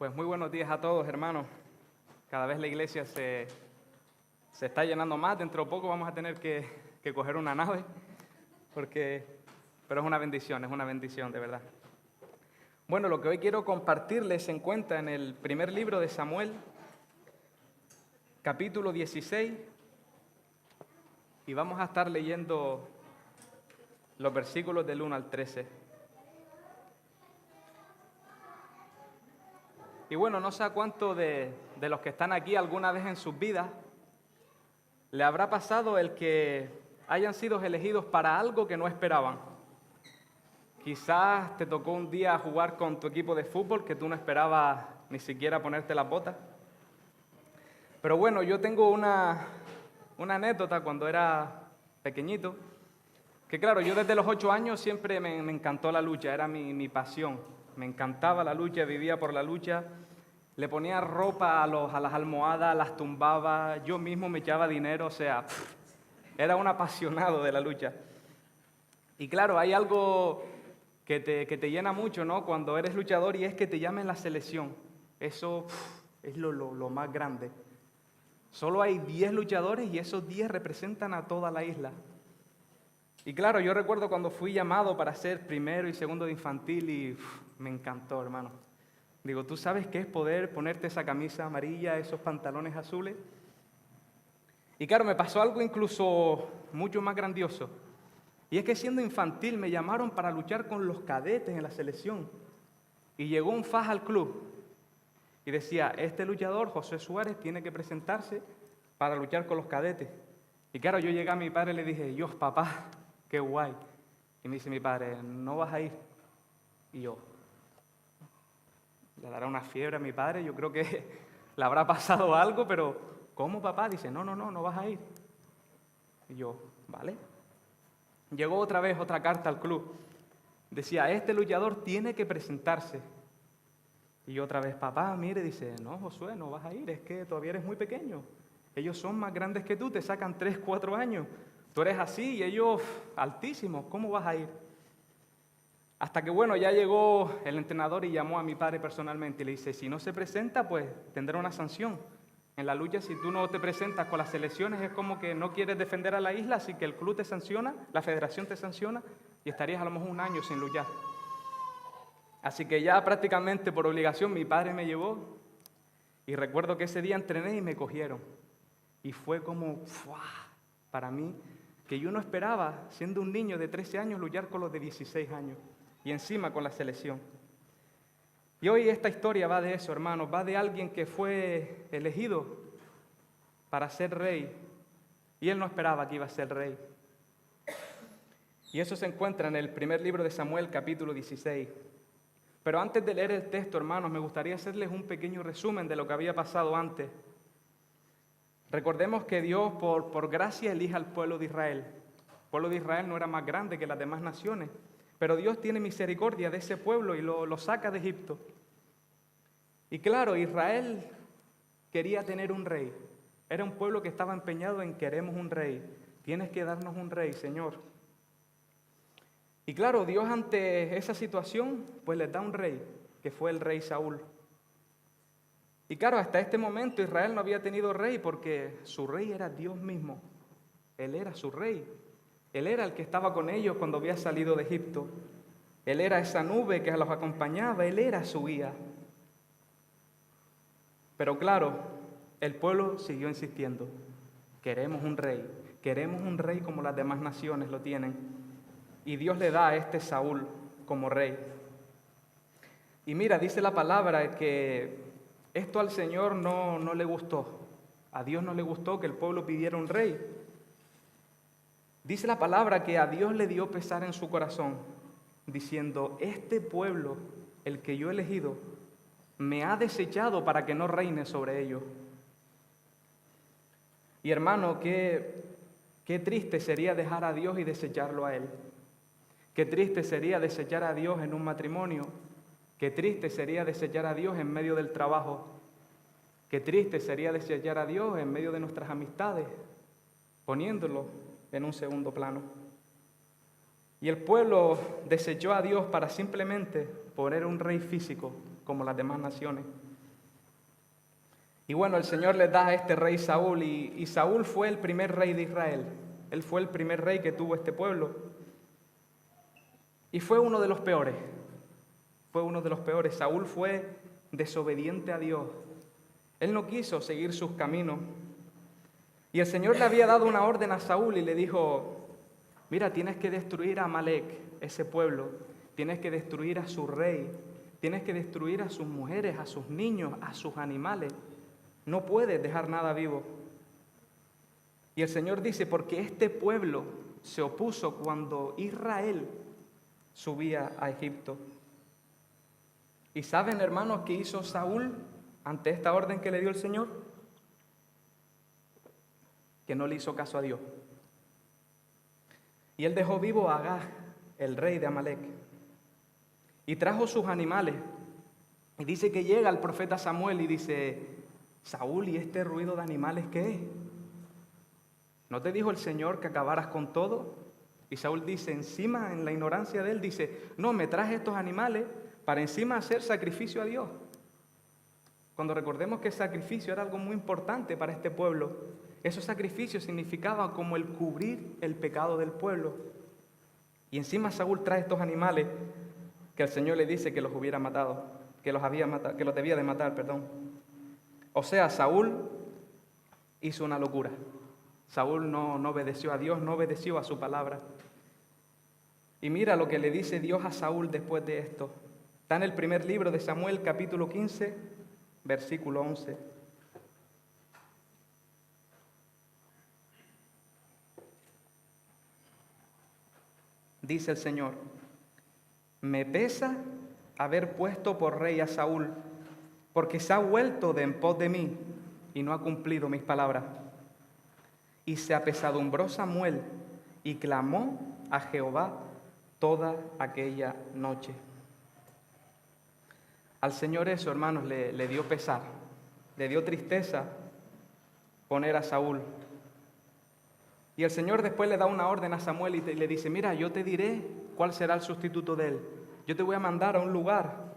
Pues muy buenos días a todos, hermanos. Cada vez la iglesia se está llenando más. Dentro de poco vamos a tener que coger una nave, pero es una bendición, de verdad. Bueno, lo que hoy quiero compartirles se encuentra en el primer libro de Samuel, capítulo 16, y vamos a estar leyendo los versículos del 1 al 13. Y bueno, no sé a cuánto de los que están aquí alguna vez en sus vidas le habrá pasado el que hayan sido elegidos para algo que no esperaban. Quizás te tocó un día jugar con tu equipo de fútbol que tú no esperabas ni siquiera ponerte las botas. Pero bueno, yo tengo una anécdota cuando era pequeñito, que claro, yo desde los 8 años siempre me encantó la lucha, era mi pasión. Me encantaba la lucha, vivía por la lucha, le ponía ropa a las almohadas, las tumbaba, yo mismo me echaba dinero, o sea, era un apasionado de la lucha. Y claro, hay algo que te llena mucho, ¿no? Cuando eres luchador, y es que te llamen la selección. Eso es lo más grande. Solo hay 10 luchadores y esos 10 representan a toda la isla. Y claro, yo recuerdo cuando fui llamado para ser primero y segundo de infantil y me encantó, hermano. Digo, ¿tú sabes qué es poder ponerte esa camisa amarilla, esos pantalones azules? Y claro, me pasó algo incluso mucho más grandioso. Y es que siendo infantil me llamaron para luchar con los cadetes en la selección. Y llegó un faj al club y decía, este luchador, José Suárez, tiene que presentarse para luchar con los cadetes. Y claro, yo llegué a mi padre y le dije, Dios, papá, qué guay. Y me dice mi padre, no vas a ir. Y yo, le dará una fiebre a mi padre, yo creo que le habrá pasado algo, pero ¿cómo, papá? Dice, no vas a ir. Y yo, vale. Llegó otra vez otra carta al club. Decía, este luchador tiene que presentarse. Y otra vez, papá, mire, dice, no, Josué, no vas a ir, es que todavía eres muy pequeño. Ellos son más grandes que tú, te sacan 3, 4 años. Tú eres así y ellos altísimos, ¿cómo vas a ir? Hasta que, bueno, ya llegó el entrenador y llamó a mi padre personalmente y le dice, si no se presenta, pues tendrá una sanción. En la lucha, si tú no te presentas con las selecciones, es como que no quieres defender a la isla, así que el club te sanciona, la federación te sanciona y estarías a lo mejor 1 año sin luchar. Así que ya prácticamente por obligación mi padre me llevó y recuerdo que ese día entrené y me cogieron. Y fue como, ¡fua! Para mí, que yo no esperaba, siendo un niño de 13 años, luchar con los de 16 años y encima con la selección. Y hoy esta historia va de eso, hermanos, va de alguien que fue elegido para ser rey y él no esperaba que iba a ser rey. Y eso se encuentra en el primer libro de Samuel, capítulo 16. Pero antes de leer el texto, hermanos, me gustaría hacerles un pequeño resumen de lo que había pasado antes. Recordemos que Dios, por gracia, elige al pueblo de Israel. El pueblo de Israel no era más grande que las demás naciones, pero Dios tiene misericordia de ese pueblo y lo saca de Egipto. Y claro, Israel quería tener un rey. Era un pueblo que estaba empeñado en queremos un rey. Tienes que darnos un rey, Señor. Y claro, Dios ante esa situación, pues les da un rey, que fue el rey Saúl. Y claro, hasta este momento Israel no había tenido rey porque su rey era Dios mismo. Él era su rey. Él era el que estaba con ellos cuando había salido de Egipto. Él era esa nube que los acompañaba, Él era su guía. Pero claro, el pueblo siguió insistiendo. Queremos un rey como las demás naciones lo tienen. Y Dios le da a este Saúl como rey. Y mira, dice la palabra que esto al Señor no le gustó. A Dios no le gustó que el pueblo pidiera un rey. Dice la palabra que a Dios le dio pesar en su corazón, diciendo, este pueblo, el que yo he elegido, me ha desechado para que no reine sobre ellos. Y hermano, qué triste sería dejar a Dios y desecharlo a Él. Qué triste sería desechar a Dios en un matrimonio. Qué triste sería desechar a Dios en medio del trabajo. Qué triste sería desechar a Dios en medio de nuestras amistades, poniéndolo en un segundo plano. Y el pueblo desechó a Dios para simplemente poner un rey físico como las demás naciones. Y bueno, el Señor les da a este rey Saúl, y Saúl fue el primer rey de Israel. Él fue el primer rey que tuvo este pueblo. Y fue uno de los peores. Fue uno de los peores. Saúl fue desobediente a Dios. Él no quiso seguir sus caminos. Y el Señor le había dado una orden a Saúl y le dijo: mira, tienes que destruir a Amalek, ese pueblo. Tienes que destruir a su rey. Tienes que destruir a sus mujeres, a sus niños, a sus animales. No puedes dejar nada vivo. Y el Señor dice: porque este pueblo se opuso cuando Israel subía a Egipto. ¿Y saben, hermanos, qué hizo Saúl ante esta orden que le dio el Señor? Que no le hizo caso a Dios. Y él dejó vivo a Agag, el rey de Amalek, y trajo sus animales. Y dice que llega el profeta Samuel y dice: Saúl, ¿y este ruido de animales qué es? ¿No te dijo el Señor que acabaras con todo? Y Saúl dice, encima, en la ignorancia de él, dice: no, me traje estos animales para encima hacer sacrificio a Dios. Cuando recordemos que el sacrificio era algo muy importante para este pueblo, esos sacrificios significaban como el cubrir el pecado del pueblo. Y encima Saúl trae estos animales que el Señor le dice que los hubiera matado, que los debía de matar, perdón. O sea, Saúl hizo una locura. Saúl no obedeció a Dios, no obedeció a su palabra. Y mira lo que le dice Dios a Saúl después de esto. Está en el primer libro de Samuel, capítulo 15, versículo 11. Dice el Señor: me pesa haber puesto por rey a Saúl, porque se ha vuelto de en pos de mí y no ha cumplido mis palabras. Y se apesadumbró Samuel y clamó a Jehová toda aquella noche. Al Señor eso, hermanos, le dio pesar, le dio tristeza poner a Saúl. Y el Señor después le da una orden a Samuel y le dice: mira, yo te diré cuál será el sustituto de él. Yo te voy a mandar a un lugar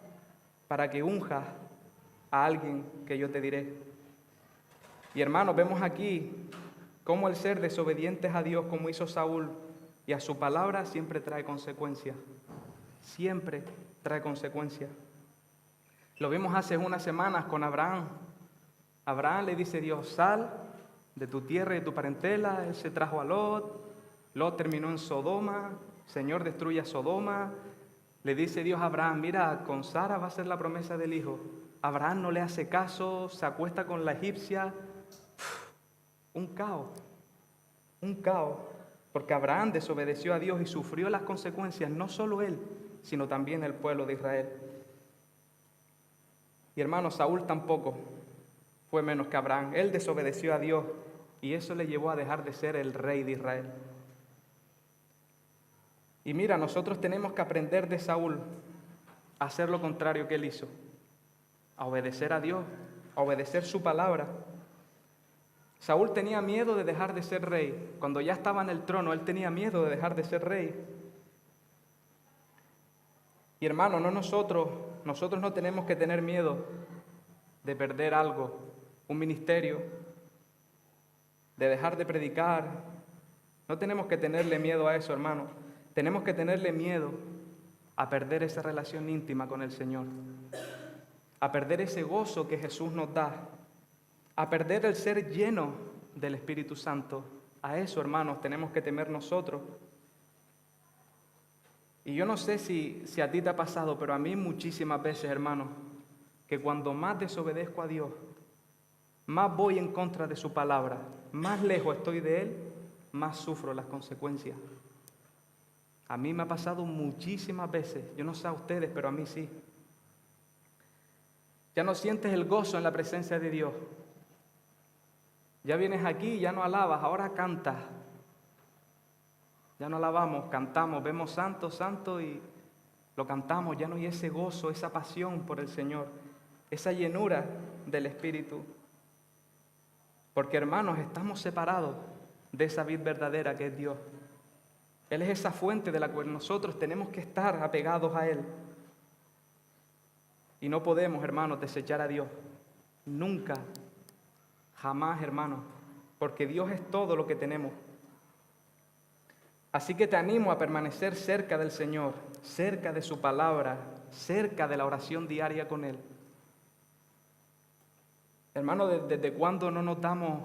para que unjas a alguien que yo te diré. Y hermanos, vemos aquí cómo el ser desobedientes a Dios, como hizo Saúl, y a su palabra, siempre trae consecuencias. Siempre trae consecuencias. Lo vimos hace unas semanas con Abraham. Abraham le dice Dios: sal de tu tierra y de tu parentela. Él se trajo a Lot. Lot terminó en Sodoma. Señor, destruye a Sodoma. Le dice Dios a Abraham: mira, con Sara va a ser la promesa del hijo. Abraham no le hace caso, se acuesta con la egipcia. Un caos, porque Abraham desobedeció a Dios y sufrió las consecuencias, no solo él, sino también el pueblo de Israel. Y hermano, Saúl tampoco fue menos que Abraham. Él desobedeció a Dios y eso le llevó a dejar de ser el rey de Israel. Y mira, nosotros tenemos que aprender de Saúl a hacer lo contrario que él hizo, a obedecer a Dios, a obedecer su palabra. Saúl tenía miedo de dejar de ser rey. Cuando ya estaba en el trono, él tenía miedo de dejar de ser rey. Y hermano, nosotros no tenemos que tener miedo de perder algo, un ministerio, de dejar de predicar. No tenemos que tenerle miedo a eso, hermano. Tenemos que tenerle miedo a perder esa relación íntima con el Señor, a perder ese gozo que Jesús nos da, a perder el ser lleno del Espíritu Santo. A eso, hermanos, tenemos que temer nosotros. Y yo no sé si a ti te ha pasado, pero a mí muchísimas veces, hermanos, que cuando más desobedezco a Dios, más voy en contra de su palabra, más lejos estoy de Él, más sufro las consecuencias. A mí me ha pasado muchísimas veces, yo no sé a ustedes, pero a mí sí. Ya no sientes el gozo en la presencia de Dios. Ya vienes aquí, ya no alabas, ahora cantas. Ya no alabamos, cantamos, vemos santo, santo y lo cantamos. Ya no hay ese gozo, esa pasión por el Señor, esa llenura del Espíritu. Porque, hermanos, estamos separados de esa vid verdadera que es Dios. Él es esa fuente de la cual nosotros tenemos que estar apegados a Él. Y no podemos, hermanos, desechar a Dios. Nunca Jamás, hermano, porque Dios es todo lo que tenemos. Así que te animo a permanecer cerca del Señor, cerca de su palabra, cerca de la oración diaria con Él. Hermano, ¿desde cuándo no nos damos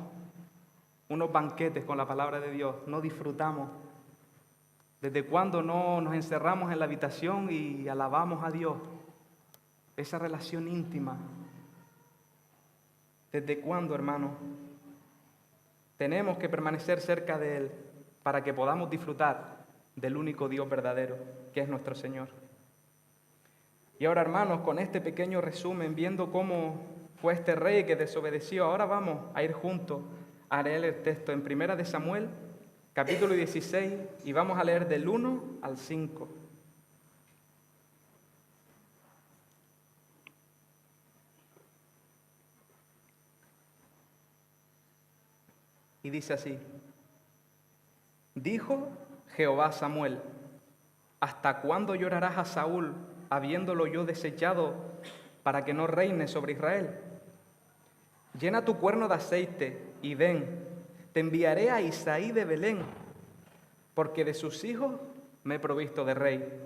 unos banquetes con la palabra de Dios? No disfrutamos. ¿Desde cuándo no nos encerramos en la habitación y alabamos a Dios? Esa relación íntima. ¿Desde cuándo, hermano? Tenemos que permanecer cerca de Él para que podamos disfrutar del único Dios verdadero, que es nuestro Señor. Y ahora, hermanos, con este pequeño resumen, viendo cómo fue este rey que desobedeció, ahora vamos a ir juntos a leer el texto en 1 de Samuel, capítulo 16, y vamos a leer del 1 al 5. Y dice así: dijo Jehová a Samuel: ¿hasta cuándo llorarás a Saúl, habiéndolo yo desechado, para que no reine sobre Israel? Llena tu cuerno de aceite y ven, te enviaré a Isaí de Belén, porque de sus hijos me he provisto de rey.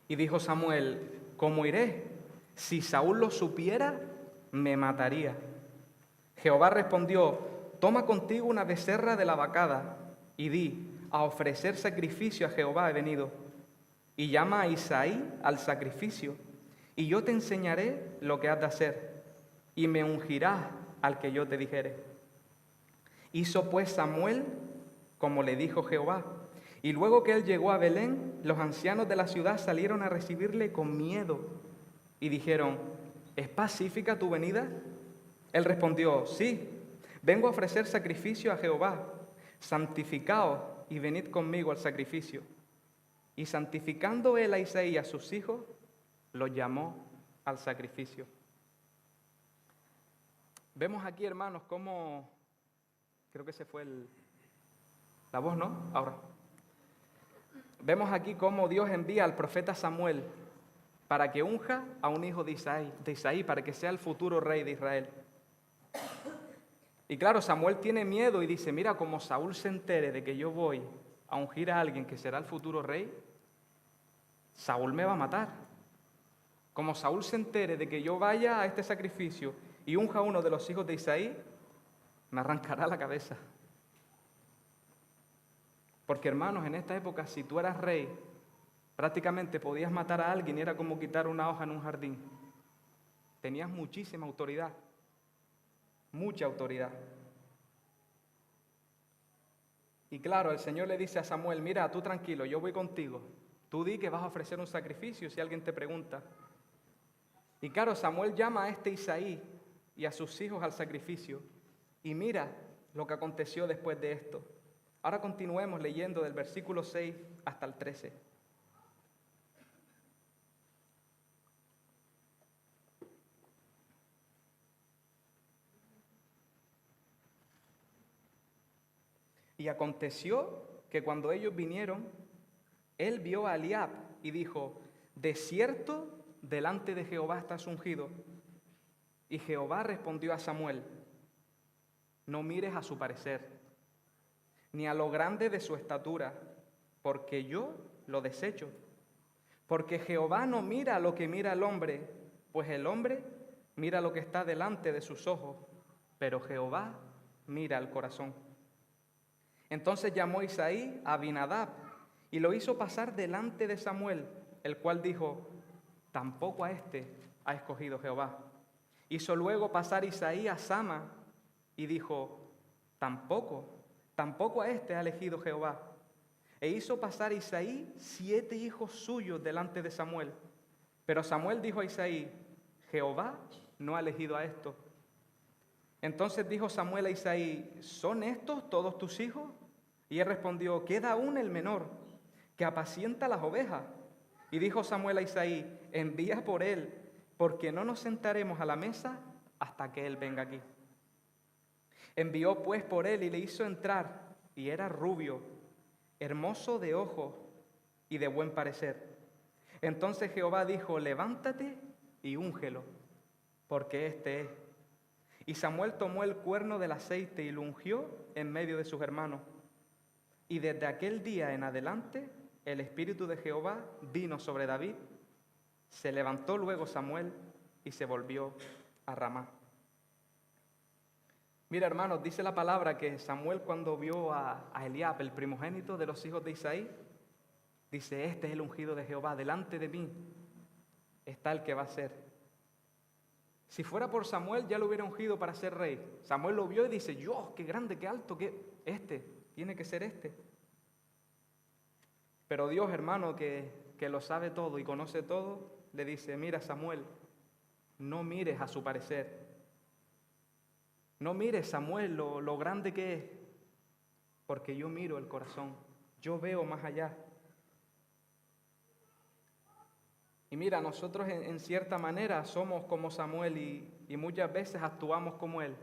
Y dijo Samuel: ¿cómo iré? Si Saúl lo supiera, me mataría. Jehová respondió: toma contigo una becerra de la vacada, y di: a ofrecer sacrificio a Jehová he venido. Y llama a Isaí al sacrificio, y yo te enseñaré lo que has de hacer, y me ungirás al que yo te dijere. Hizo pues Samuel como le dijo Jehová. Y luego que él llegó a Belén, los ancianos de la ciudad salieron a recibirle con miedo, y dijeron: ¿es pacífica tu venida? Él respondió: sí, vengo a ofrecer sacrificio a Jehová. Santificaos y venid conmigo al sacrificio. Y santificando él a Isaí y a sus hijos, los llamó al sacrificio. Vemos aquí, hermanos, cómo... Creo que se fue la voz, ¿no? Ahora. Vemos aquí cómo Dios envía al profeta Samuel para que unja a un hijo de Isaí, para que sea el futuro rey de Israel. Y claro, Samuel tiene miedo y dice: mira, como Saúl se entere de que yo voy a ungir a alguien que será el futuro rey, Saúl me va a matar. Como Saúl se entere de que yo vaya a este sacrificio y unja a uno de los hijos de Isaí, me arrancará la cabeza. Porque, hermanos, en esta época, si tú eras rey, prácticamente podías matar a alguien y era como quitar una hoja en un jardín. Tenías muchísima autoridad, mucha autoridad. Y claro, el Señor le dice a Samuel: mira, tú tranquilo, yo voy contigo. Tú di que vas a ofrecer un sacrificio si alguien te pregunta. Y claro, Samuel llama a este Isaí y a sus hijos al sacrificio. Y mira lo que aconteció después de esto. Ahora continuemos leyendo del versículo 6 hasta el 13. Y aconteció que cuando ellos vinieron, él vio a Eliab y dijo: de cierto, delante de Jehová estás ungido. Y Jehová respondió a Samuel: no mires a su parecer, ni a lo grande de su estatura, porque yo lo desecho. Porque Jehová no mira lo que mira el hombre, pues el hombre mira lo que está delante de sus ojos, pero Jehová mira el corazón. Entonces llamó Isaí a Abinadab y lo hizo pasar delante de Samuel, el cual dijo: tampoco a este ha escogido Jehová. Hizo luego pasar Isaí a Sama y dijo: tampoco a este ha elegido Jehová. E hizo pasar Isaí 7 hijos suyos delante de Samuel. Pero Samuel dijo a Isaí: Jehová no ha elegido a estos. Entonces dijo Samuel a Isaí: ¿son estos todos tus hijos? Y él respondió: queda aún el menor, que apacienta las ovejas. Y dijo Samuel a Isaí: envía por él, porque no nos sentaremos a la mesa hasta que él venga aquí. Envió pues por él y le hizo entrar, y era rubio, hermoso de ojos y de buen parecer. Entonces Jehová dijo: levántate y úngelo, porque este es. Y Samuel tomó el cuerno del aceite y lo ungió en medio de sus hermanos. Y desde aquel día en adelante, el Espíritu de Jehová vino sobre David. Se levantó luego Samuel y se volvió a Ramá. Mira, hermanos, dice la palabra que Samuel, cuando vio a Eliab, el primogénito de los hijos de Isaí, dice: este es el ungido de Jehová, delante de mí está el que va a ser. Si fuera por Samuel, ya lo hubiera ungido para ser rey. Samuel lo vio y dice: Dios, qué grande, qué alto, tiene que ser este. Pero Dios, hermano, que lo sabe todo y conoce todo, le dice: mira, Samuel, no mires a su parecer. No mires, Samuel, lo grande que es, porque yo miro el corazón, yo veo más allá. Y mira, nosotros en cierta manera somos como Samuel y muchas veces actuamos como él.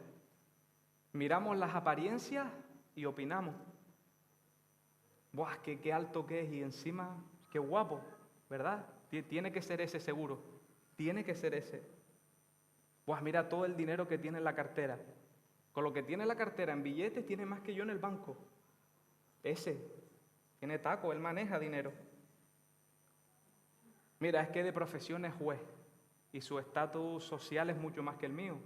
Miramos las apariencias y opinamos. ¡Buah, qué alto que es! Y encima, qué guapo, ¿verdad? Tiene que ser ese seguro, tiene que ser ese. ¡Buah, mira todo el dinero que tiene en la cartera! Con lo que tiene en la cartera en billetes, tiene más que yo en el banco. Ese tiene taco, él maneja dinero. Mira, es que de profesión es juez y su estatus social es mucho más que el mío.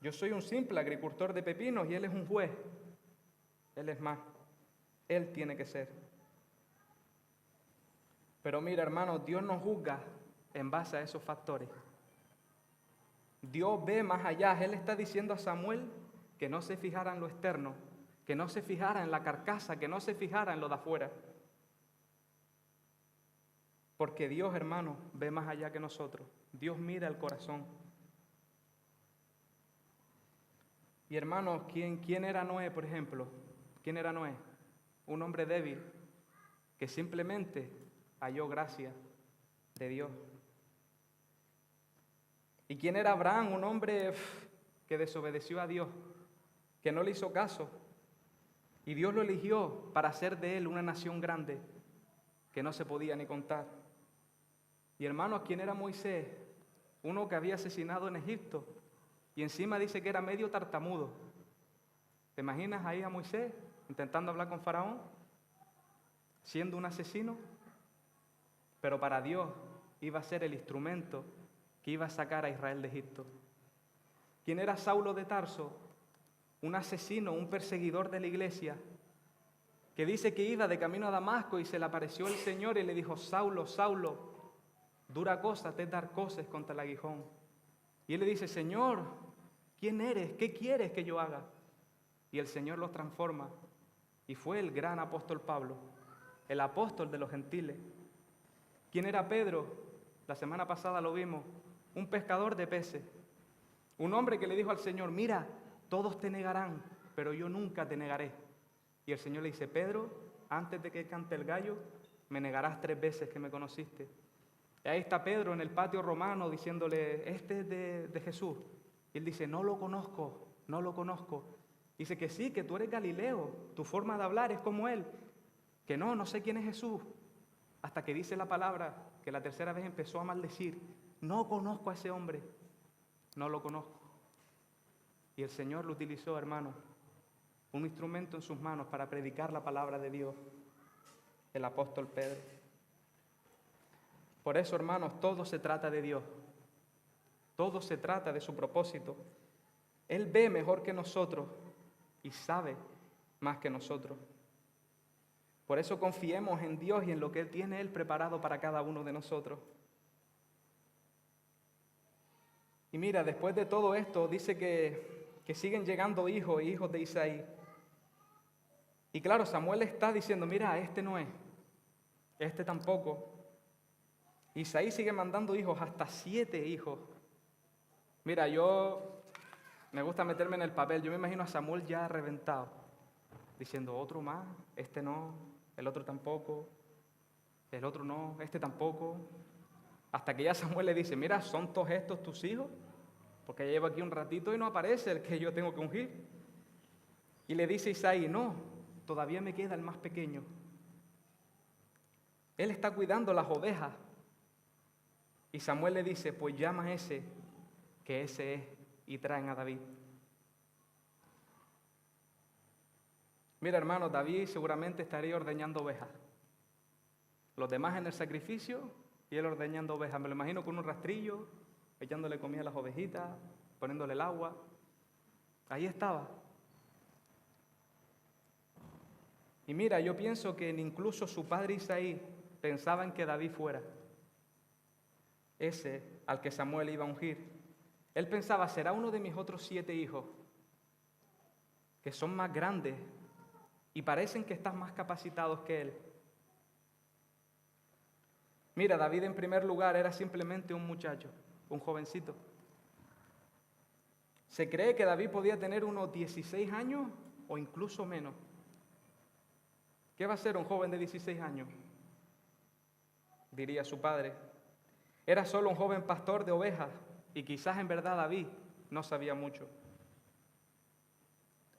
Yo soy un simple agricultor de pepinos y él es un juez. Él es más. Él tiene que ser. Pero mira, hermano, Dios no juzga en base a esos factores. Dios ve más allá. Él está diciendo a Samuel que no se fijara en lo externo, que no se fijara en la carcasa, que no se fijara en lo de afuera. Porque Dios, hermano, ve más allá que nosotros. Dios mira el corazón. Y hermanos, ¿quién era Noé, por ejemplo? ¿Quién era Noé? Un hombre débil que simplemente halló gracia de Dios. ¿Y quién era Abraham? Un hombre que desobedeció a Dios, que no le hizo caso. Y Dios lo eligió para hacer de él una nación grande que no se podía ni contar. Y hermanos, ¿quién era Moisés? Uno que había asesinado en Egipto y encima dice que era medio tartamudo. ¿Te imaginas ahí a Moisés intentando hablar con Faraón, siendo un asesino? Pero para Dios iba a ser el instrumento que iba a sacar a Israel de Egipto. ¿Quién era Saulo de Tarso? Un asesino, un perseguidor de la iglesia, que dice que iba de camino a Damasco y se le apareció el Señor y le dijo: Saulo, Saulo, dura cosa te es dar coces contra el aguijón. Y él le dice: Señor, ¿quién eres? ¿Qué quieres que yo haga? Y el Señor lo transforma. Y fue el gran apóstol Pablo, el apóstol de los gentiles. ¿Quién era Pedro? La semana pasada lo vimos, un pescador de peces. Un hombre que le dijo al Señor: mira, todos te negarán, pero yo nunca te negaré. Y el Señor le dice: Pedro, antes de que cante el gallo, me negarás 3 veces que me conociste. Y ahí está Pedro en el patio romano diciéndole: este es de Jesús. Y él dice: no lo conozco, no lo conozco. Dice que sí, que tú eres Galileo, tu forma de hablar es como él. Que no sé quién es Jesús. Hasta que dice la palabra que la tercera vez empezó a maldecir: no conozco a ese hombre, no lo conozco. Y el Señor lo utilizó, hermano, un instrumento en sus manos para predicar la palabra de Dios, el apóstol Pedro. Por eso, hermanos, todo se trata de Dios. Todo se trata de su propósito. Él ve mejor que nosotros y sabe más que nosotros. Por eso confiemos en Dios y en lo que Él tiene preparado para cada uno de nosotros. Y mira, después de todo esto, dice que siguen llegando hijos e hijos de Isaí. Y claro, Samuel está diciendo: mira, este no es, este tampoco. Isaí sigue mandando hijos, hasta 7 hijos. Mira, me gusta meterme en el papel. Yo me imagino a Samuel ya reventado, diciendo: otro más, este no, el otro tampoco, el otro no, este tampoco. Hasta que ya Samuel le dice: mira, ¿son todos estos tus hijos? Porque ya llevo aquí un ratito y no aparece el que yo tengo que ungir. Y le dice Isaí: no, todavía me queda el más pequeño. Él está cuidando las ovejas. Y Samuel le dice: pues llama a ese, que ese es. y traen a David. Mira, hermanos, David seguramente estaría ordeñando ovejas. Los demás en el sacrificio y él ordeñando ovejas. Me lo imagino con un rastrillo, echándole comida a las ovejitas, poniéndole el agua. Ahí estaba. Y mira, yo pienso que incluso su padre Isaí pensaba en que David fuera ese al que Samuel iba a ungir. Él pensaba, será uno de mis otros 7 hijos, que son más grandes y parecen que están más capacitados que él. Mira, David en primer lugar era simplemente un muchacho, un jovencito. Se cree que David podía tener unos 16 años o incluso menos. ¿Qué va a ser un joven de 16 años? Diría su padre. Era solo un joven pastor de ovejas y quizás en verdad David no sabía mucho.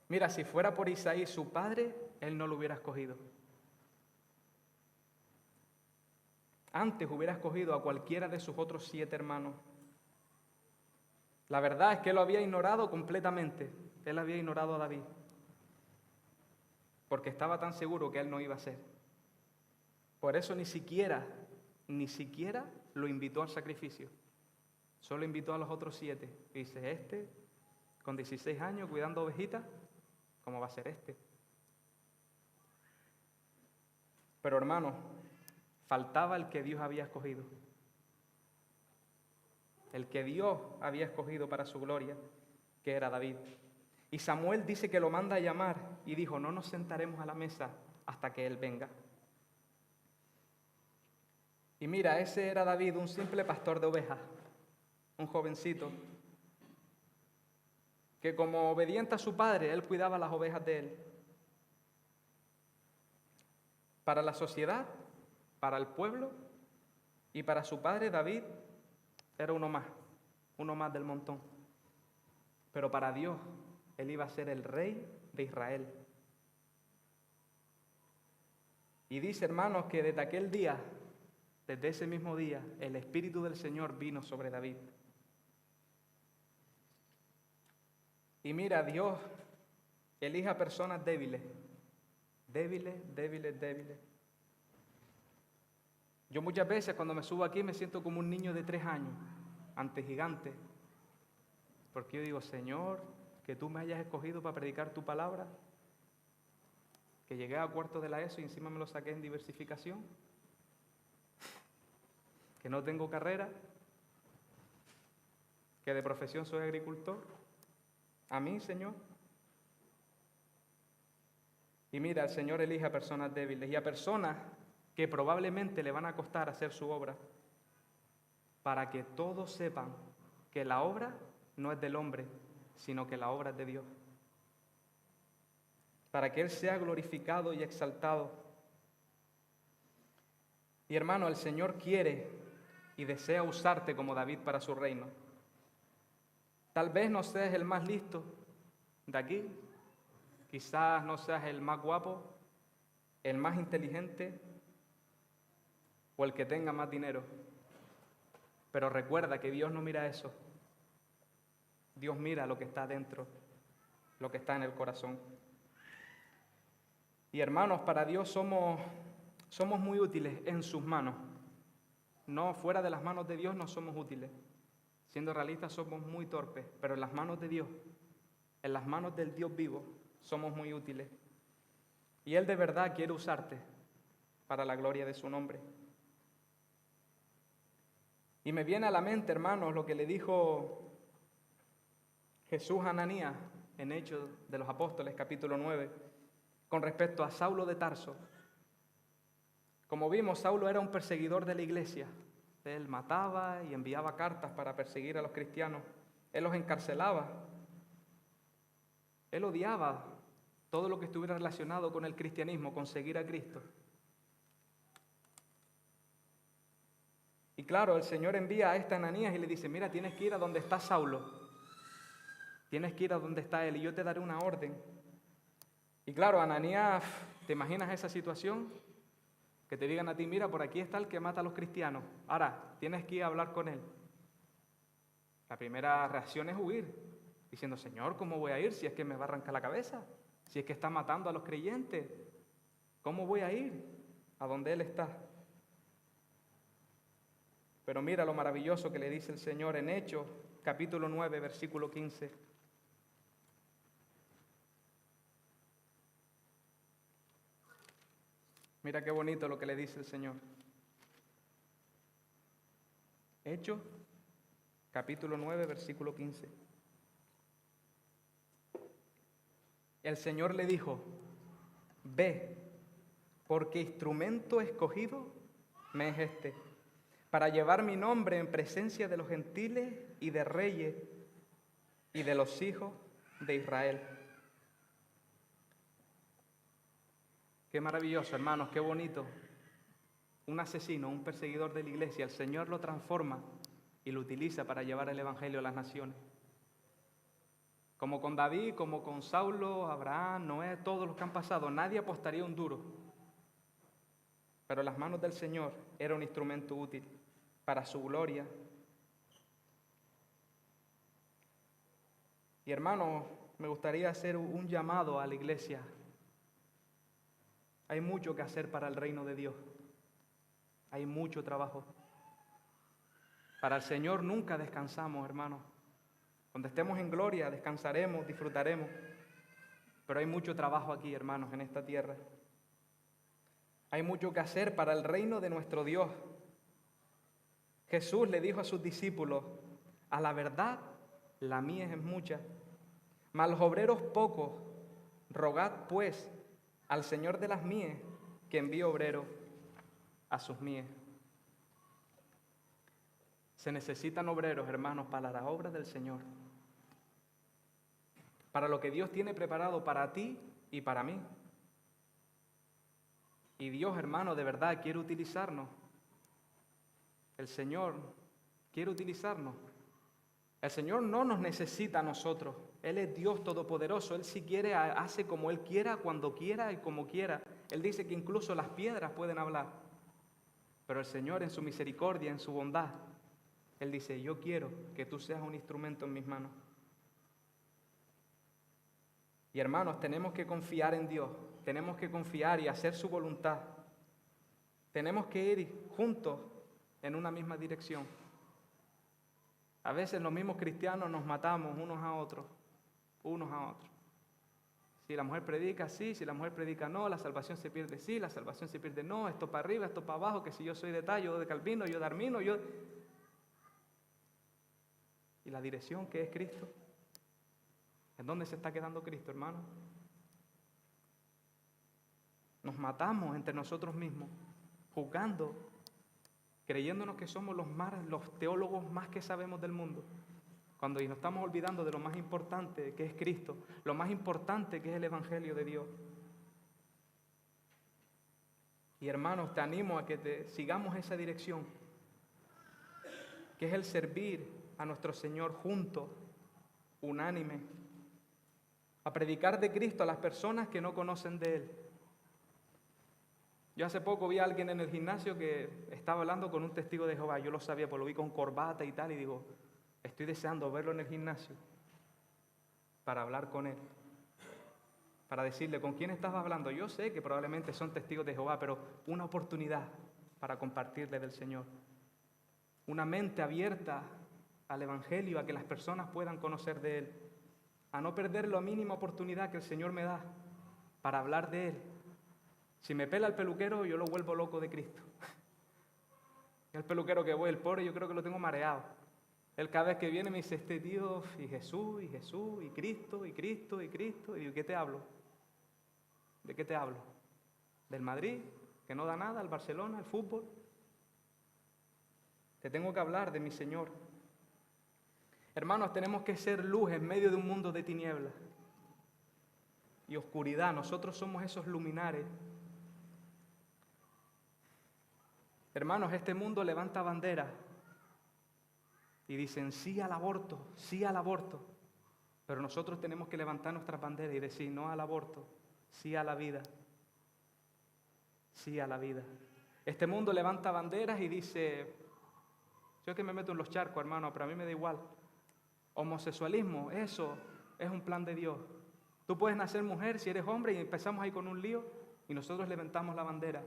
Mira, si fuera por Isaí, su padre, él no lo hubiera escogido. Antes hubiera escogido a cualquiera de sus otros 7 hermanos. La verdad es que él lo había ignorado completamente. Él había ignorado a David, porque estaba tan seguro que él no iba a ser. Por eso ni siquiera lo invitó al sacrificio. Solo invitó a los otros 7. Y dice, con 16 años cuidando ovejitas, ¿cómo va a ser este? Pero hermano, faltaba el que Dios había escogido. El que Dios había escogido para su gloria, que era David. Y Samuel dice que lo manda a llamar y dijo, no nos sentaremos a la mesa hasta que él venga. Y mira, ese era David, un simple pastor de ovejas, un jovencito, que como obediente a su padre, él cuidaba las ovejas de él. Para la sociedad, para el pueblo y para su padre, David era uno más del montón. Pero para Dios, él iba a ser el rey de Israel. Y dice, hermanos, que desde aquel día, desde ese mismo día, el Espíritu del Señor vino sobre David. Y mira, Dios elige a personas débiles. Yo muchas veces cuando me subo aquí me siento como un niño de 3 años, ante gigantes. Porque yo digo, Señor, que tú me hayas escogido para predicar tu palabra, que llegué a cuarto de la ESO y encima me lo saqué en diversificación, que no tengo carrera, que de profesión soy agricultor. A mí, Señor. Y mira, el Señor elige a personas débiles y a personas que probablemente le van a costar hacer su obra, para que todos sepan que la obra no es del hombre, sino que la obra es de Dios. Para que Él sea glorificado y exaltado. Y hermano, el Señor quiere y desea usarte como David para su reino. Tal vez no seas el más listo de aquí, quizás no seas el más guapo, el más inteligente o el que tenga más dinero. Pero recuerda que Dios no mira eso. Dios mira lo que está dentro, lo que está en el corazón. Y hermanos, para Dios somos muy útiles en sus manos. No, fuera de las manos de Dios no somos útiles. Siendo realistas somos muy torpes, pero en las manos de Dios, en las manos del Dios vivo, somos muy útiles. Y Él de verdad quiere usarte para la gloria de su nombre. Y me viene a la mente, hermanos, lo que le dijo Jesús a Ananías en Hechos de los Apóstoles, capítulo 9, con respecto a Saulo de Tarso. Como vimos, Saulo era un perseguidor de la iglesia. Él mataba y enviaba cartas para perseguir a los cristianos. Él los encarcelaba. Él odiaba todo lo que estuviera relacionado con el cristianismo, con seguir a Cristo. Y claro, el Señor envía a este Ananías y le dice, mira, tienes que ir a donde está Saulo. Tienes que ir a donde está él y yo te daré una orden. Y claro, Ananías, ¿te imaginas esa situación? Que te digan a ti, mira, por aquí está el que mata a los cristianos. Ahora, tienes que ir a hablar con él. La primera reacción es huir. diciendo, Señor, ¿cómo voy a ir si es que me va a arrancar la cabeza? Si es que está matando a los creyentes, ¿cómo voy a ir a donde Él está? Pero mira lo maravilloso que le dice el Señor en Hechos, capítulo 9, versículo 15. Mira qué bonito lo que le dice el Señor. Hechos, capítulo 9, versículo 15. El Señor le dijo, ve, porque instrumento escogido me es este, para llevar mi nombre en presencia de los gentiles y de reyes y de los hijos de Israel. Qué maravilloso, hermanos, qué bonito. Un asesino, un perseguidor de la iglesia, el Señor lo transforma y lo utiliza para llevar el evangelio a las naciones. Como con David, como con Saulo, Abraham, Noé, todos los que han pasado, nadie apostaría un duro. Pero en las manos del Señor era un instrumento útil para su gloria. Y hermanos, me gustaría hacer un llamado a la iglesia. Hay mucho que hacer para el reino de Dios. Hay mucho trabajo. Para el Señor nunca descansamos, hermanos. Cuando estemos en gloria, descansaremos, disfrutaremos. Pero hay mucho trabajo aquí, hermanos, en esta tierra. Hay mucho que hacer para el reino de nuestro Dios. Jesús le dijo a sus discípulos, a la verdad, la mies es mucha, mas los obreros pocos. Rogad, pues, al Señor de las mies, que envíe obreros a sus mies. Se necesitan obreros, hermanos, para la obra del Señor. Para lo que Dios tiene preparado para ti y para mí. Y Dios, hermano, de verdad quiere utilizarnos. El Señor quiere utilizarnos. El Señor no nos necesita a nosotros. Él es Dios todopoderoso. Él si quiere hace como Él quiera, cuando quiera y como quiera. Él dice que incluso las piedras pueden hablar. Pero el Señor en su misericordia, en su bondad, Él dice, yo quiero que tú seas un instrumento en mis manos. Y hermanos, tenemos que confiar en Dios. Tenemos que confiar y hacer su voluntad. Tenemos que ir juntos en una misma dirección. A veces los mismos cristianos nos matamos unos a otros. Si la mujer predica, sí, si la mujer predica, no, la salvación se pierde, sí, la salvación se pierde, no, esto para arriba, esto para abajo, que si yo soy de tal, yo de Calvino, yo de Armino, yo... ¿Y la dirección que es Cristo? ¿En dónde se está quedando Cristo, hermano? Nos matamos entre nosotros mismos, juzgando, creyéndonos que somos los teólogos más que sabemos del mundo, cuando nos estamos olvidando de lo más importante que es Cristo, lo más importante que es el Evangelio de Dios. Y hermanos, te animo a que sigamos esa dirección, que es el servir a nuestro Señor juntos, unánime, a predicar de Cristo a las personas que no conocen de Él. Yo hace poco vi a alguien en el gimnasio que estaba hablando con un testigo de Jehová. Yo lo sabía, pues lo vi con corbata y tal, y digo, estoy deseando verlo en el gimnasio para hablar con él, para decirle, ¿con quién estabas hablando? Yo sé que probablemente son testigos de Jehová, pero una oportunidad para compartirle del Señor. Una mente abierta al Evangelio, a que las personas puedan conocer de Él, a no perder la mínima oportunidad que el Señor me da para hablar de Él. Si me pela el peluquero, yo lo vuelvo loco de Cristo. El peluquero que voy, el pobre, yo creo que lo tengo mareado. Él cada vez que viene me dice, este tío, y Jesús, y Jesús, y Cristo, y Cristo, y Cristo. Y digo, ¿qué te hablo? ¿De qué te hablo? ¿Del Madrid, que no da nada, el Barcelona, el fútbol? Te tengo que hablar de mi Señor. Hermanos, tenemos que ser luz en medio de un mundo de tinieblas y oscuridad. Nosotros somos esos luminares. Hermanos, este mundo levanta banderas y dicen sí al aborto, sí al aborto. Pero nosotros tenemos que levantar nuestras banderas y decir no al aborto, sí a la vida, sí a la vida. Este mundo levanta banderas y dice, yo es que me meto en los charcos, hermano, pero a mí me da igual. Homosexualismo, eso es un plan de Dios. Tú puedes nacer mujer si eres hombre y empezamos ahí con un lío y nosotros levantamos la bandera.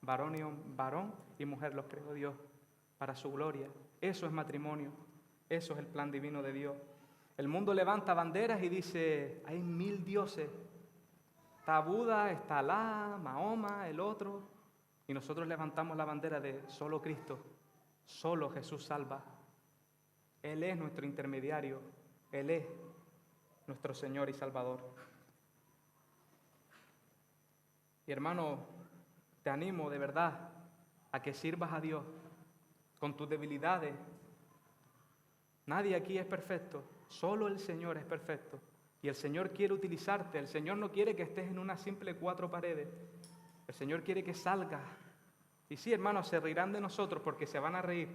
Varón y mujer los creó Dios para su gloria. Eso es matrimonio. Eso es el plan divino de Dios. El mundo levanta banderas y dice, hay 1000 dioses. Está Buda, está Alá, Mahoma, el otro. Y nosotros levantamos la bandera de solo Cristo. Solo Jesús salva. Él es nuestro intermediario. Él es nuestro Señor y Salvador. Y hermano, te animo de verdad a que sirvas a Dios con tus debilidades. Nadie aquí es perfecto, solo el Señor es perfecto. Y el Señor quiere utilizarte. El Señor no quiere que estés en una simple 4 paredes. El Señor quiere que salgas. Y sí, hermanos, se reirán de nosotros porque se van a reír.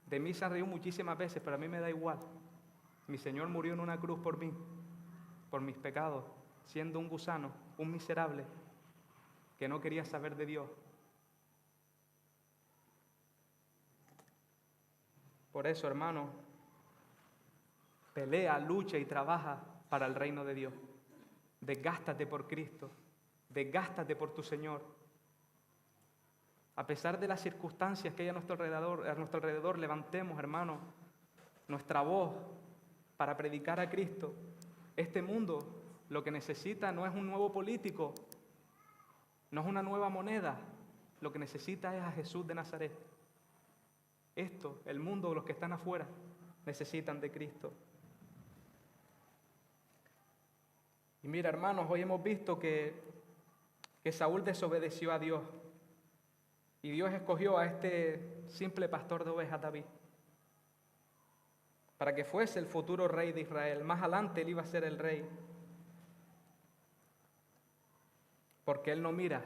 De mí se han reído muchísimas veces, pero a mí me da igual. Mi Señor murió en una cruz por mí, por mis pecados, siendo un gusano, un miserable, que no quería saber de Dios. Por eso, hermano, pelea, lucha y trabaja para el reino de Dios. Desgástate por Cristo, desgástate por tu Señor. A pesar de las circunstancias que hay a nuestro alrededor, levantemos, hermano, nuestra voz para predicar a Cristo. Este mundo lo que necesita no es un nuevo político, no es una nueva moneda, lo que necesita es a Jesús de Nazaret. El mundo, los que están afuera, necesitan de Cristo. Y mira, hermanos, hoy hemos visto que Saúl desobedeció a Dios. Y Dios escogió a este simple pastor de ovejas, David, para que fuese el futuro rey de Israel. Más adelante él iba a ser el rey. Porque él no mira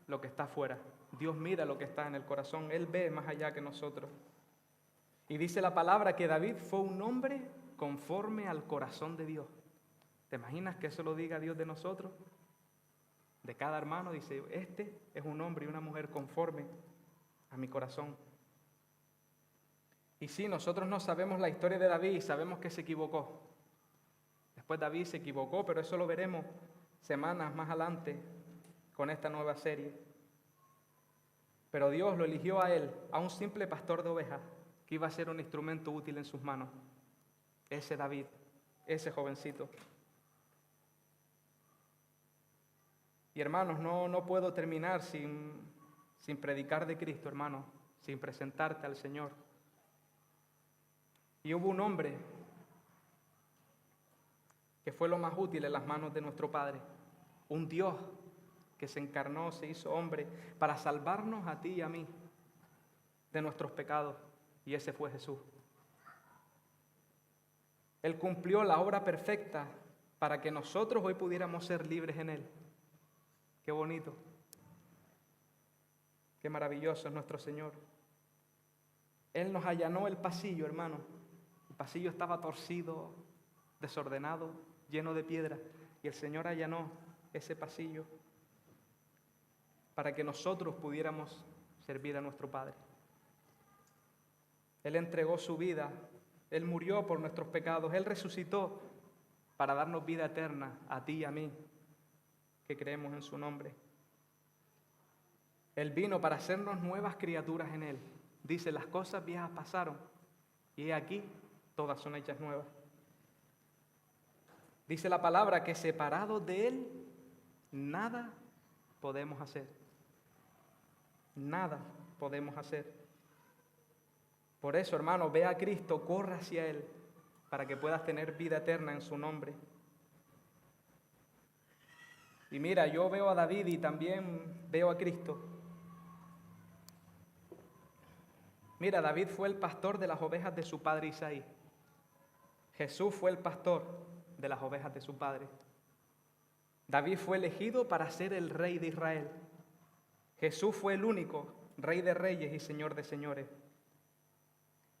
lo que está afuera. Dios mira lo que está en el corazón. Él ve más allá que nosotros. Y dice la palabra que David fue un hombre conforme al corazón de Dios. ¿Te imaginas que eso lo diga Dios de nosotros? De cada hermano dice, este es un hombre y una mujer conforme a mi corazón. Y sí, nosotros no sabemos la historia de David y sabemos que se equivocó. Después David se equivocó, pero eso lo veremos semanas más adelante con esta nueva serie. Pero Dios lo eligió a él, a un simple pastor de ovejas, que iba a ser un instrumento útil en sus manos. Ese David, ese jovencito. Y hermanos, no puedo terminar sin predicar de Cristo, hermano, sin presentarte al Señor. Y hubo un hombre que fue lo más útil en las manos de nuestro Padre, un Dios que se encarnó, se hizo hombre para salvarnos a ti y a mí de nuestros pecados, y ese fue Jesús. Él cumplió la obra perfecta para que nosotros hoy pudiéramos ser libres en Él. Qué bonito, qué maravilloso es nuestro Señor. Él nos allanó el pasillo, hermano. El pasillo estaba torcido, desordenado, lleno de piedra, y el Señor allanó ese pasillo para que nosotros pudiéramos servir a nuestro Padre. Él entregó su vida, Él murió por nuestros pecados, Él resucitó para darnos vida eterna a ti y a mí, que creemos en su nombre. Él vino para hacernos nuevas criaturas en Él. Dice, las cosas viejas pasaron y he aquí, todas son hechas nuevas. Dice la palabra que separados de Él, nada podemos hacer. Nada podemos hacer. Por eso, hermano, ve a Cristo, corre hacia Él, para que puedas tener vida eterna en su nombre. Y mira, yo veo a David y también veo a Cristo. Mira, David fue el pastor de las ovejas de su padre Isaí. Jesús fue el pastor de las ovejas de su padre. David fue elegido para ser el rey de Israel. Jesús fue el único rey de reyes y señor de señores.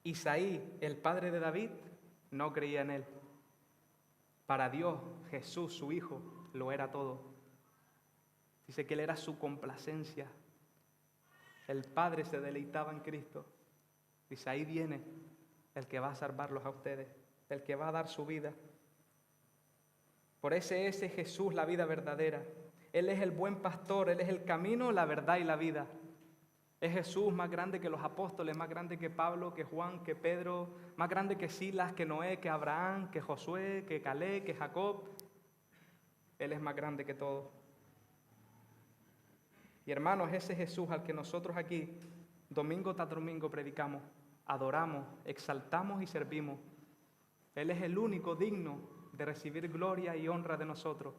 Isaí, el padre de David, no creía en él. Para Dios, Jesús, su hijo, lo era todo. Dice que él era su complacencia. El Padre se deleitaba en Cristo. Dice, ahí viene el que va a salvarlos a ustedes. del que va a dar su vida. Por ese Jesús, la vida verdadera. Él es el buen pastor, Él es el camino, la verdad y la vida. Es Jesús más grande que los apóstoles, más grande que Pablo, que Juan, que Pedro, más grande que Silas, que Noé, que Abraham, que Josué, que Caleb, que Jacob. Él es más grande que todo. Y hermanos, ese Jesús al que nosotros aquí, domingo tras domingo, predicamos, adoramos, exaltamos y servimos. Él es el único digno de recibir gloria y honra de nosotros.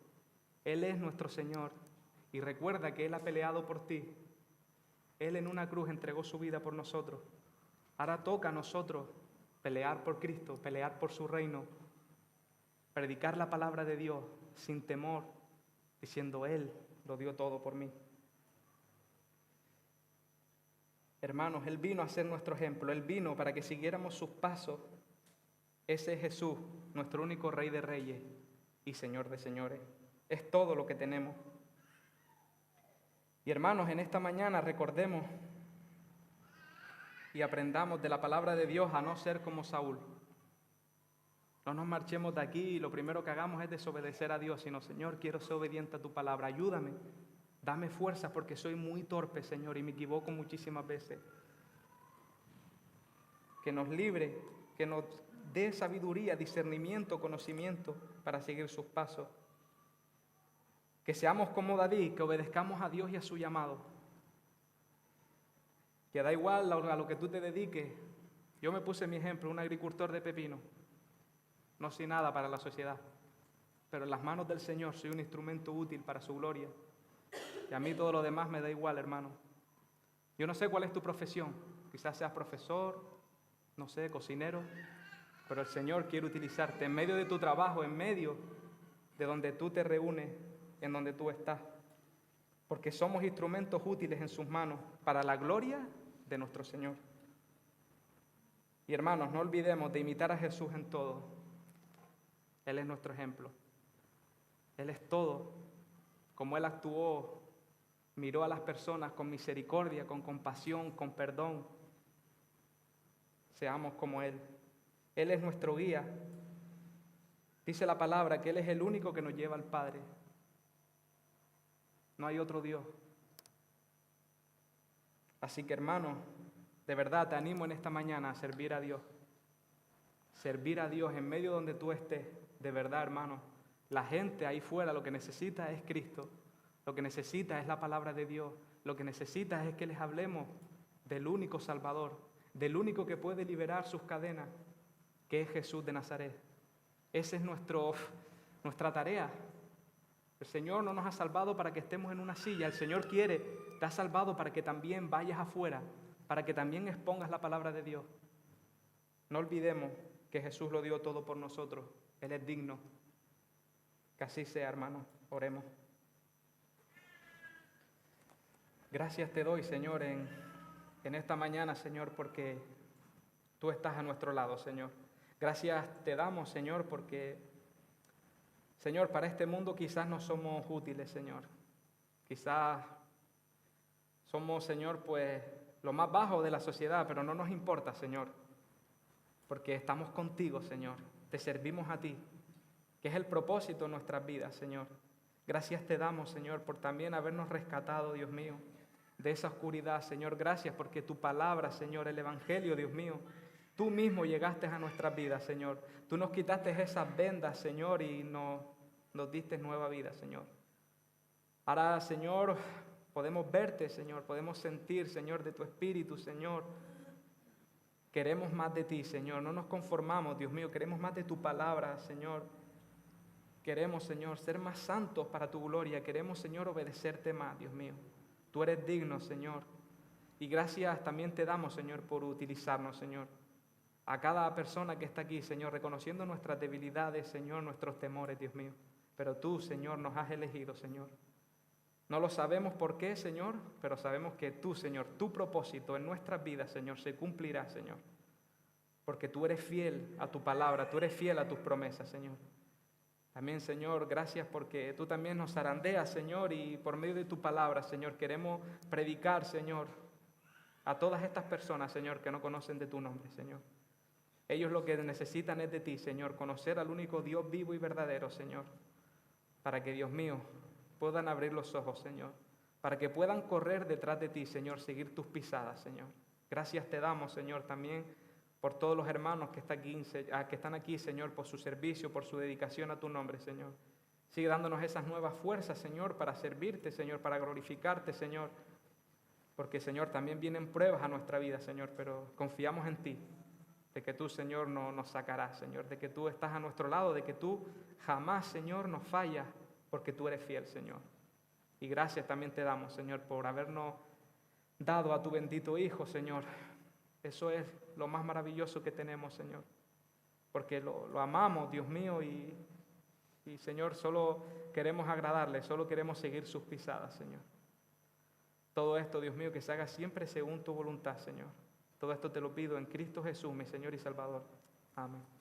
Él es nuestro Señor. Y recuerda que Él ha peleado por ti. Él en una cruz entregó su vida por nosotros. Ahora toca a nosotros pelear por Cristo, pelear por su reino, predicar la palabra de Dios sin temor, diciendo Él lo dio todo por mí. Hermanos, Él vino a ser nuestro ejemplo. Él vino para que siguiéramos sus pasos. Ese es Jesús, nuestro único Rey de Reyes y Señor de Señores. Es todo lo que tenemos. Y hermanos, en esta mañana recordemos y aprendamos de la palabra de Dios a no ser como Saúl. No nos marchemos de aquí y lo primero que hagamos es desobedecer a Dios, sino, Señor, quiero ser obediente a tu palabra. Ayúdame, dame fuerza porque soy muy torpe, Señor, y me equivoco muchísimas veces. Que nos libre, que nos dé sabiduría, discernimiento, conocimiento para seguir sus pasos. Que seamos como David, que obedezcamos a Dios y a su llamado. Que da igual a lo que tú te dediques. Yo me puse mi ejemplo, un agricultor de pepino. No soy nada para la sociedad, pero en las manos del Señor soy un instrumento útil para su gloria. Y a mí todo lo demás me da igual, hermano. Yo no sé cuál es tu profesión. Quizás seas profesor, no sé, cocinero, pero el Señor quiere utilizarte en medio de tu trabajo, en medio de donde tú te reúnes, en donde tú estás, porque somos instrumentos útiles en sus manos para la gloria de nuestro Señor. Y hermanos, no olvidemos de imitar a Jesús en todo. Él es nuestro ejemplo. Él es todo. Como Él actuó, miró a las personas con misericordia, con compasión, con perdón. Seamos como Él. Él es nuestro guía. Dice la palabra que Él es el único que nos lleva al Padre. No hay otro Dios. Así que, hermano, de verdad te animo en esta mañana a servir a Dios. Servir a Dios en medio donde tú estés. De verdad, hermano. La gente ahí fuera lo que necesita es Cristo. Lo que necesita es la palabra de Dios. Lo que necesita es que les hablemos del único Salvador, del único que puede liberar sus cadenas, que es Jesús de Nazaret. Esa es nuestra tarea. El Señor no nos ha salvado para que estemos en una silla. El Señor te ha salvado para que también vayas afuera, para que también expongas la palabra de Dios. No olvidemos que Jesús lo dio todo por nosotros. Él es digno. Que así sea, hermano. Oremos. Gracias te doy, Señor, en esta mañana, Señor, porque tú estás a nuestro lado, Señor. Gracias te damos, Señor, porque, Señor, para este mundo quizás no somos útiles, Señor. Quizás somos, Señor, pues lo más bajo de la sociedad, pero no nos importa, Señor, porque estamos contigo, Señor. Te servimos a ti, que es el propósito de nuestras vidas, Señor. Gracias te damos, Señor, por también habernos rescatado, Dios mío, de esa oscuridad, Señor. Gracias porque tu palabra, Señor, el Evangelio, Dios mío, tú mismo llegaste a nuestras vidas, Señor. Tú nos quitaste esas vendas, Señor, y nos diste nueva vida, Señor. Ahora, Señor, podemos verte, Señor, podemos sentir, Señor, de tu Espíritu, Señor. Queremos más de ti, Señor. No nos conformamos, Dios mío. Queremos más de tu palabra, Señor. Queremos, Señor, ser más santos para tu gloria. Queremos, Señor, obedecerte más, Dios mío. Tú eres digno, Señor. Y gracias también te damos, Señor, por utilizarnos, Señor. A cada persona que está aquí, Señor, reconociendo nuestras debilidades, Señor, nuestros temores, Dios mío. Pero tú, Señor, nos has elegido, Señor. No lo sabemos por qué, Señor, pero sabemos que tú, Señor, tu propósito en nuestras vidas, Señor, se cumplirá, Señor. Porque tú eres fiel a tu palabra, tú eres fiel a tus promesas, Señor. También, Señor, gracias porque tú también nos zarandeas, Señor, y por medio de tu palabra, Señor, queremos predicar, Señor, a todas estas personas, Señor, que no conocen de tu nombre, Señor. Ellos lo que necesitan es de ti, Señor, conocer al único Dios vivo y verdadero, Señor, para que, Dios mío, puedan abrir los ojos, Señor, para que puedan correr detrás de ti, Señor, seguir tus pisadas, Señor. Gracias te damos, Señor, también por todos los hermanos que están aquí, Señor, por su servicio, por su dedicación a tu nombre, Señor. Sigue dándonos esas nuevas fuerzas, Señor, para servirte, Señor, para glorificarte, Señor. Porque, Señor, también vienen pruebas a nuestra vida, Señor, pero confiamos en ti, de que tú, Señor, no nos sacarás, Señor, de que tú estás a nuestro lado, de que tú jamás, Señor, nos fallas, porque tú eres fiel, Señor. Y gracias también te damos, Señor, por habernos dado a tu bendito Hijo, Señor. Eso es lo más maravilloso que tenemos, Señor, porque lo amamos, Dios mío, y Señor, solo queremos agradarle, solo queremos seguir sus pisadas, Señor. Todo esto, Dios mío, que se haga siempre según tu voluntad, Señor. Todo esto te lo pido en Cristo Jesús, mi Señor y Salvador. Amén.